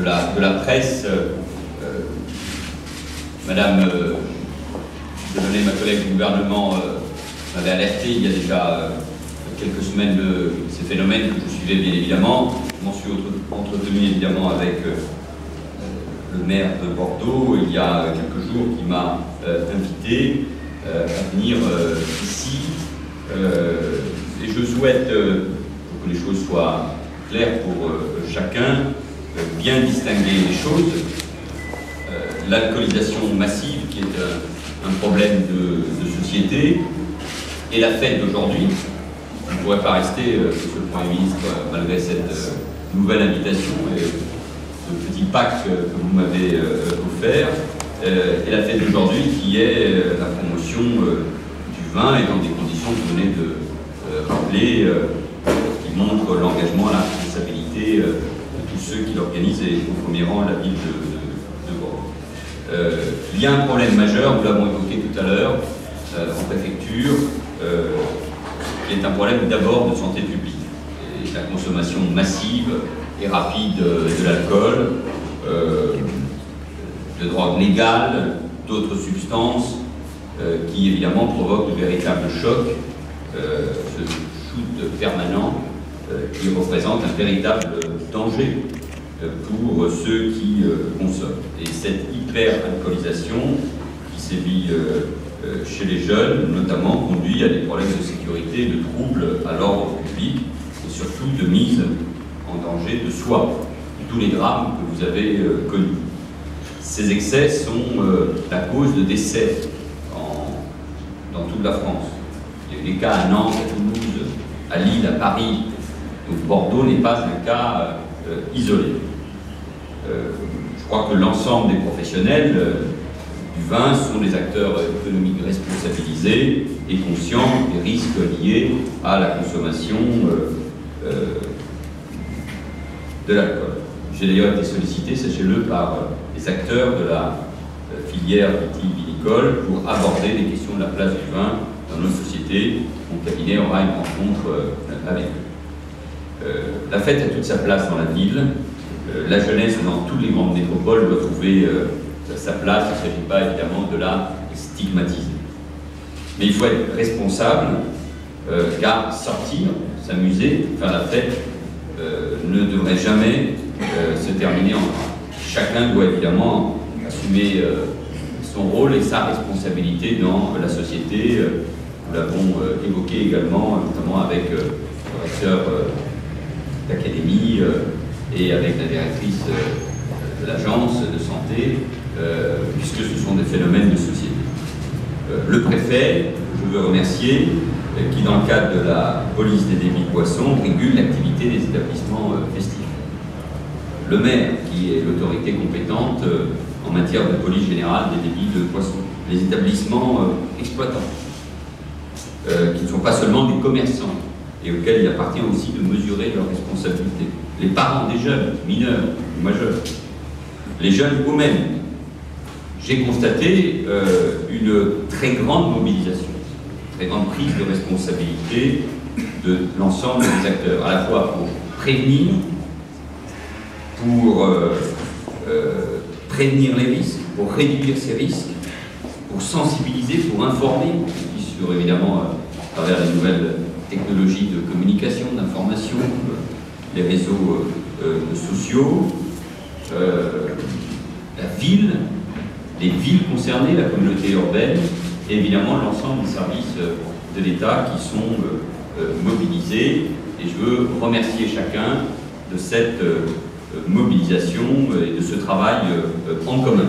de la presse. Madame Delaunay, ma collègue du gouvernement, m'avait alerté il y a déjà quelques semaines de ces phénomènes que je suivais bien évidemment. Je m'en suis entretenu évidemment avec le maire de Bordeaux il y a quelques jours, qui m'a invité à venir ici. Et je souhaite, pour que les choses soient claires pour chacun, bien distinguer les choses. L'alcoolisation massive, qui est un problème de société, et la fête d'aujourd'hui. Je ne pourrais pas rester, Monsieur le Premier ministre, malgré cette nouvelle invitation et ce petit pack que vous m'avez offert, et la fête d'aujourd'hui qui est la promotion du vin, et dans des conditions que vous venez de rappeler, qui montrent l'engagement, la responsabilité de tous ceux qui l'organisent, et au premier rang la ville de Bordeaux. Il y a un problème majeur, nous l'avons évoqué tout à l'heure, en préfecture, qui est un problème d'abord de santé publique. Et la consommation massive et rapide de l'alcool, de drogues légales, d'autres substances, qui évidemment provoquent de véritables chocs, ce shoot permanent qui représente un véritable danger pour ceux qui consomment. Et cette hyper-alcoolisation qui sévit chez les jeunes, notamment, conduit à des problèmes de sécurité, de troubles à l'ordre public, et surtout de mise en danger de soi, tous les drames que vous avez connus. Ces excès sont la cause de décès dans toute la France. Il y a eu des cas à Nantes, à Toulouse, à Lille, à Paris. Donc Bordeaux n'est pas un cas isolé. Je crois que l'ensemble des professionnels du vin sont des acteurs économiques responsabilisés et conscients des risques liés à la consommation de l'alcool. J'ai d'ailleurs été sollicité, sachez-le, par les acteurs de la filière vitivinicole pour aborder les questions de la place du vin dans notre société. Mon cabinet aura une rencontre avec eux. La fête a toute sa place dans la ville. La jeunesse dans toutes les grandes métropoles doit trouver sa place. Il ne s'agit pas évidemment de la stigmatiser. Mais il faut être responsable, car sortir, s'amuser, faire la fête ne devrait jamais se terminer en drame. Chacun doit évidemment assumer son rôle et sa responsabilité dans la société. Nous l'avons évoqué également, notamment avec le professeur d'académie et avec la directrice de l'agence de santé, puisque ce sont des phénomènes de société. Le préfet, je veux remercier, qui dans le cadre de la police des débits de boissons régule l'activité des établissements festifs. Le maire, qui est l'autorité compétente en matière de police générale des débits de boissons. Les établissements exploitants, qui ne sont pas seulement des commerçants, et auxquels il appartient aussi de mesurer leurs responsabilités. Les parents des jeunes, mineurs ou majeurs, les jeunes eux-mêmes. J'ai constaté une très grande mobilisation, une très grande prise de responsabilité de l'ensemble des acteurs, à la fois pour prévenir, pour prévenir les risques, pour réduire ces risques, pour sensibiliser, pour informer, sur évidemment à travers les nouvelles technologies de communication, d'information, les réseaux sociaux, la ville, les villes concernées, la communauté urbaine, et évidemment l'ensemble des services de l'État qui sont mobilisés. Et je veux remercier chacun de cette mobilisation et de ce travail en commun.